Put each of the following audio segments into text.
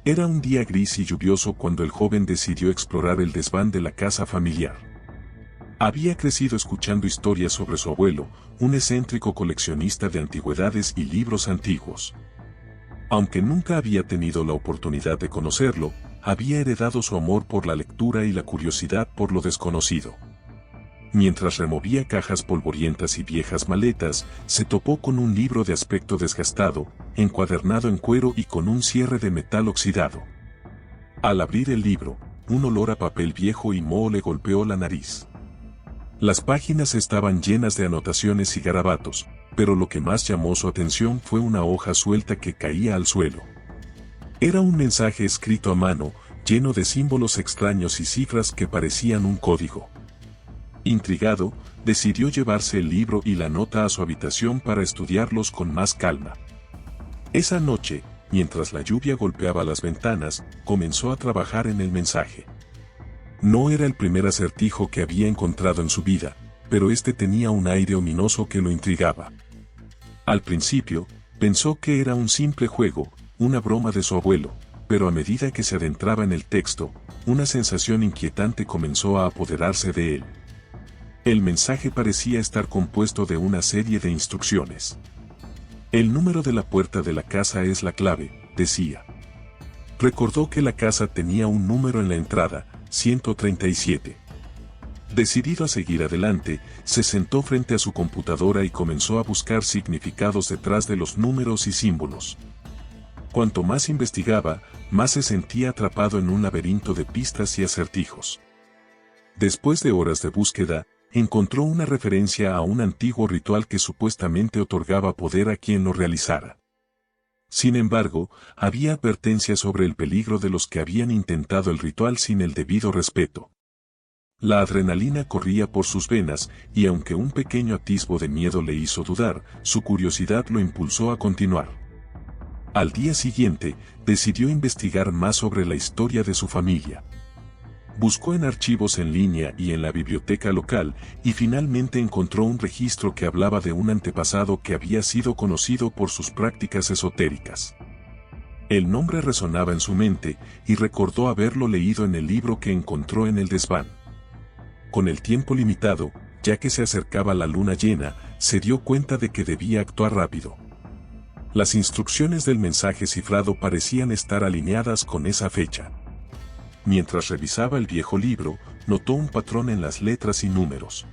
Era un día gris y lluvioso cuando el joven decidió explorar el desván de la casa familiar. Había crecido escuchando historias sobre su abuelo, un excéntrico coleccionista de antigüedades y libros antiguos. Aunque nunca había tenido la oportunidad de conocerlo, había heredado su amor por la lectura y la curiosidad por lo desconocido. Mientras removía cajas polvorientas y viejas maletas, se topó con un libro de aspecto desgastado, encuadernado en cuero y con un cierre de metal oxidado. Al abrir el libro, un olor a papel viejo y moho le golpeó la nariz. Las páginas estaban llenas de anotaciones y garabatos, pero lo que más llamó su atención fue una hoja suelta que caía al suelo. Era un mensaje escrito a mano, lleno de símbolos extraños y cifras que parecían un código. Intrigado, decidió llevarse el libro y la nota a su habitación para estudiarlos con más calma. Esa noche, mientras la lluvia golpeaba las ventanas, comenzó a trabajar en el mensaje. No era el primer acertijo que había encontrado en su vida, pero este tenía un aire ominoso que lo intrigaba. Al principio, pensó que era un simple juego, una broma de su abuelo, pero a medida que se adentraba en el texto, una sensación inquietante comenzó a apoderarse de él. El mensaje parecía estar compuesto de una serie de instrucciones. El número de la puerta de la casa es la clave, decía. Recordó que la casa tenía un número en la entrada, 137. Decidido a seguir adelante, se sentó frente a su computadora y comenzó a buscar significados detrás de los números y símbolos. Cuanto más investigaba, más se sentía atrapado en un laberinto de pistas y acertijos. Después de horas de búsqueda, encontró una referencia a un antiguo ritual que supuestamente otorgaba poder a quien lo realizara. Sin embargo, había advertencias sobre el peligro de los que habían intentado el ritual sin el debido respeto. La adrenalina corría por sus venas, y aunque un pequeño atisbo de miedo le hizo dudar, su curiosidad lo impulsó a continuar. Al día siguiente, decidió investigar más sobre la historia de su familia. Buscó en archivos en línea y en la biblioteca local, y finalmente encontró un registro que hablaba de un antepasado que había sido conocido por sus prácticas esotéricas. El nombre resonaba en su mente, y recordó haberlo leído en el libro que encontró en el desván. Con el tiempo limitado, ya que se acercaba la luna llena, se dio cuenta de que debía actuar rápido. Las instrucciones del mensaje cifrado parecían estar alineadas con esa fecha. Mientras revisaba el viejo libro, notó un patrón en las letras y números.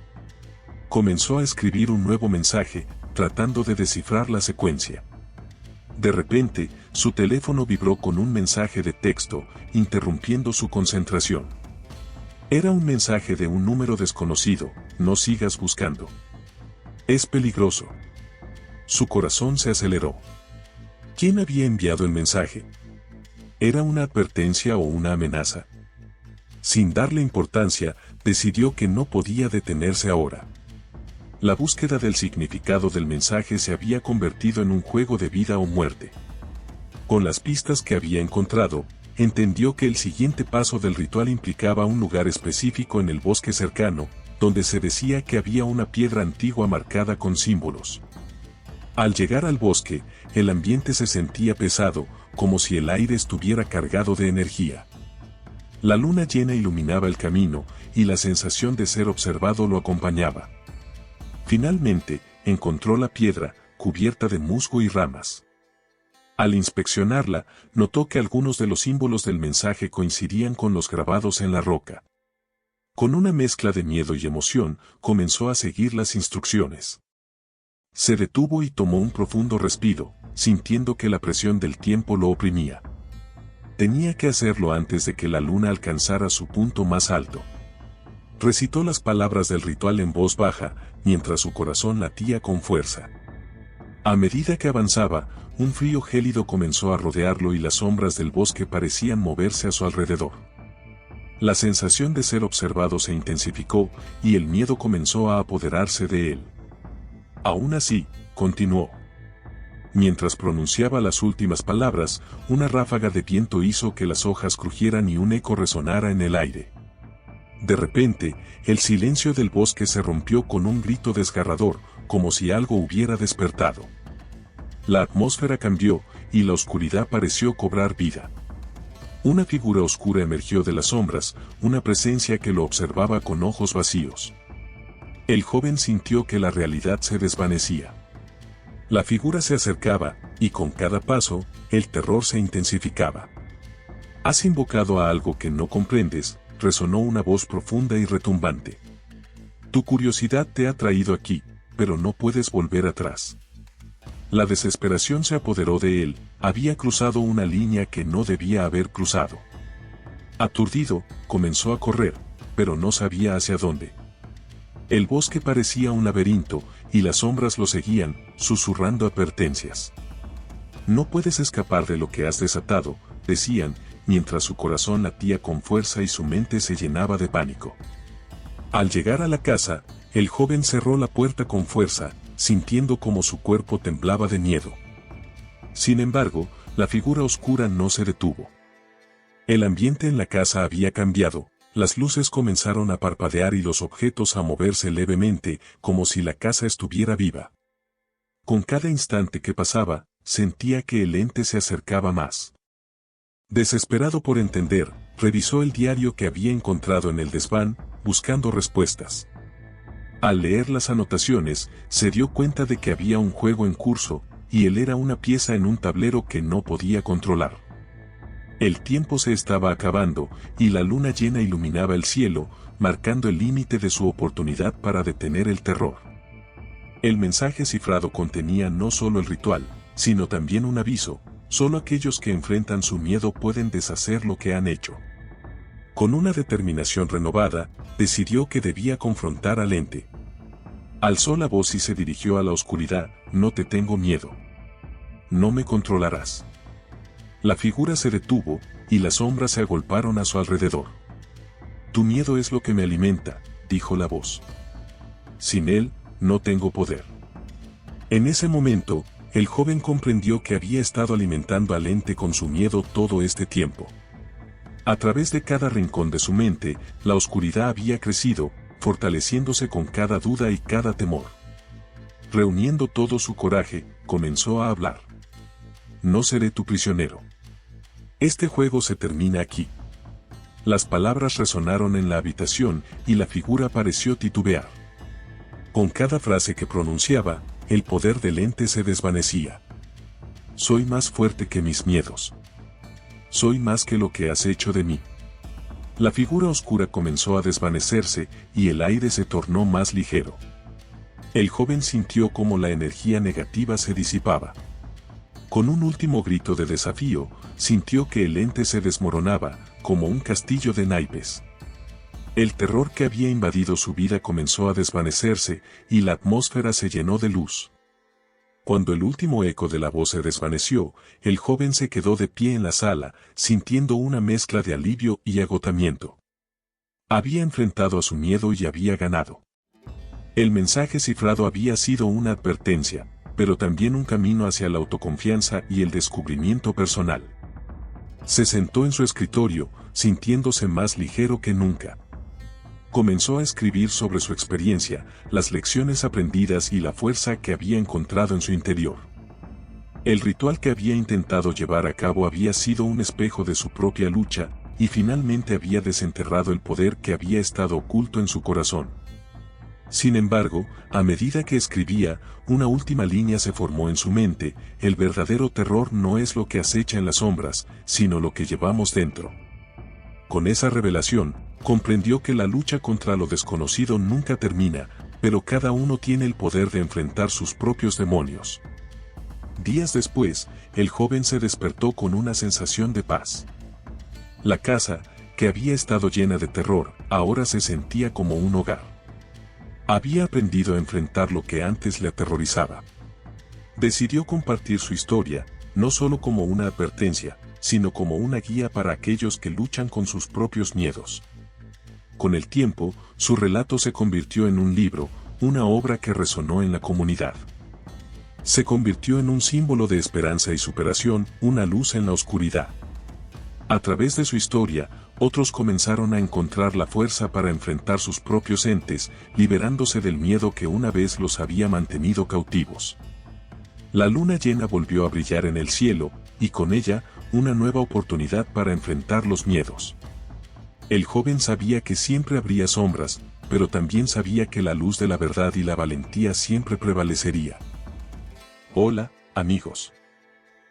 Comenzó a escribir un nuevo mensaje, tratando de descifrar la secuencia. De repente, su teléfono vibró con un mensaje de texto, interrumpiendo su concentración. Era un mensaje de un número desconocido: no sigas buscando. Es peligroso. Su corazón se aceleró. ¿Quién había enviado el mensaje? ¿Era una advertencia o una amenaza? Sin darle importancia, decidió que no podía detenerse ahora. La búsqueda del significado del mensaje se había convertido en un juego de vida o muerte. Con las pistas que había encontrado, entendió que el siguiente paso del ritual implicaba un lugar específico en el bosque cercano, donde se decía que había una piedra antigua marcada con símbolos. Al llegar al bosque, el ambiente se sentía pesado, como si el aire estuviera cargado de energía. La luna llena iluminaba el camino, y la sensación de ser observado lo acompañaba. Finalmente, encontró la piedra, cubierta de musgo y ramas. Al inspeccionarla, notó que algunos de los símbolos del mensaje coincidían con los grabados en la roca. Con una mezcla de miedo y emoción, comenzó a seguir las instrucciones. Se detuvo y tomó un profundo respiro, sintiendo que la presión del tiempo lo oprimía. Tenía que hacerlo antes de que la luna alcanzara su punto más alto. Recitó las palabras del ritual en voz baja, mientras su corazón latía con fuerza. A medida que avanzaba, un frío gélido comenzó a rodearlo y las sombras del bosque parecían moverse a su alrededor. La sensación de ser observado se intensificó, y el miedo comenzó a apoderarse de él. Aún así, continuó. Mientras pronunciaba las últimas palabras, una ráfaga de viento hizo que las hojas crujieran y un eco resonara en el aire. De repente, el silencio del bosque se rompió con un grito desgarrador, como si algo hubiera despertado. La atmósfera cambió, y la oscuridad pareció cobrar vida. Una figura oscura emergió de las sombras, una presencia que lo observaba con ojos vacíos. El joven sintió que la realidad se desvanecía. La figura se acercaba, y con cada paso, el terror se intensificaba. «Has invocado a algo que no comprendes», resonó una voz profunda y retumbante. «Tu curiosidad te ha traído aquí, pero no puedes volver atrás». La desesperación se apoderó de él, había cruzado una línea que no debía haber cruzado. Aturdido, comenzó a correr, pero no sabía hacia dónde. El bosque parecía un laberinto, y las sombras lo seguían, susurrando advertencias. «No puedes escapar de lo que has desatado», decían, mientras su corazón latía con fuerza y su mente se llenaba de pánico. Al llegar a la casa, el joven cerró la puerta con fuerza, sintiendo como su cuerpo temblaba de miedo. Sin embargo, la figura oscura no se detuvo. El ambiente en la casa había cambiado, las luces comenzaron a parpadear y los objetos a moverse levemente, como si la casa estuviera viva. Con cada instante que pasaba, sentía que el ente se acercaba más. Desesperado por entender, revisó el diario que había encontrado en el desván, buscando respuestas. Al leer las anotaciones, se dio cuenta de que había un juego en curso, y él era una pieza en un tablero que no podía controlar. El tiempo se estaba acabando, y la luna llena iluminaba el cielo, marcando el límite de su oportunidad para detener el terror. El mensaje cifrado contenía no solo el ritual, sino también un aviso: solo aquellos que enfrentan su miedo pueden deshacer lo que han hecho. Con una determinación renovada, decidió que debía confrontar al ente. Alzó la voz y se dirigió a la oscuridad: «No te tengo miedo. No me controlarás». La figura se detuvo, y las sombras se agolparon a su alrededor. «Tu miedo es lo que me alimenta», dijo la voz. «Sin él, no tengo poder». En ese momento, el joven comprendió que había estado alimentando al ente con su miedo todo este tiempo. A través de cada rincón de su mente, la oscuridad había crecido, fortaleciéndose con cada duda y cada temor. Reuniendo todo su coraje, comenzó a hablar. «No seré tu prisionero. Este juego se termina aquí». Las palabras resonaron en la habitación, y la figura pareció titubear. Con cada frase que pronunciaba, el poder del ente se desvanecía. «Soy más fuerte que mis miedos. Soy más que lo que has hecho de mí». La figura oscura comenzó a desvanecerse, y el aire se tornó más ligero. El joven sintió cómo la energía negativa se disipaba. Con un último grito de desafío, sintió que el ente se desmoronaba, como un castillo de naipes. El terror que había invadido su vida comenzó a desvanecerse, y la atmósfera se llenó de luz. Cuando el último eco de la voz se desvaneció, el joven se quedó de pie en la sala, sintiendo una mezcla de alivio y agotamiento. Había enfrentado a su miedo y había ganado. El mensaje cifrado había sido una advertencia, pero también un camino hacia la autoconfianza y el descubrimiento personal. Se sentó en su escritorio, sintiéndose más ligero que nunca. Comenzó a escribir sobre su experiencia, las lecciones aprendidas y la fuerza que había encontrado en su interior. El ritual que había intentado llevar a cabo había sido un espejo de su propia lucha, y finalmente había desenterrado el poder que había estado oculto en su corazón. Sin embargo, a medida que escribía, una última línea se formó en su mente: el verdadero terror no es lo que acecha en las sombras, sino lo que llevamos dentro. Con esa revelación, comprendió que la lucha contra lo desconocido nunca termina, pero cada uno tiene el poder de enfrentar sus propios demonios. Días después, el joven se despertó con una sensación de paz. La casa, que había estado llena de terror, ahora se sentía como un hogar. Había aprendido a enfrentar lo que antes le aterrorizaba. Decidió compartir su historia, no solo como una advertencia, sino como una guía para aquellos que luchan con sus propios miedos. Con el tiempo, su relato se convirtió en un libro, una obra que resonó en la comunidad. Se convirtió en un símbolo de esperanza y superación, una luz en la oscuridad. A través de su historia, otros comenzaron a encontrar la fuerza para enfrentar sus propios entes, liberándose del miedo que una vez los había mantenido cautivos. La luna llena volvió a brillar en el cielo, y con ella, una nueva oportunidad para enfrentar los miedos. El joven sabía que siempre habría sombras, pero también sabía que la luz de la verdad y la valentía siempre prevalecería. Hola, amigos.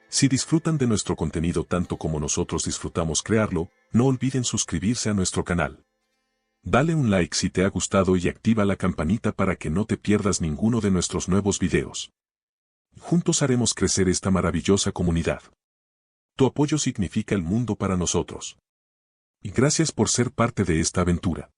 Si disfrutan de nuestro contenido tanto como nosotros disfrutamos crearlo, no olviden suscribirse a nuestro canal. Dale un like si te ha gustado y activa la campanita para que no te pierdas ninguno de nuestros nuevos videos. Juntos haremos crecer esta maravillosa comunidad. Tu apoyo significa el mundo para nosotros. Y gracias por ser parte de esta aventura.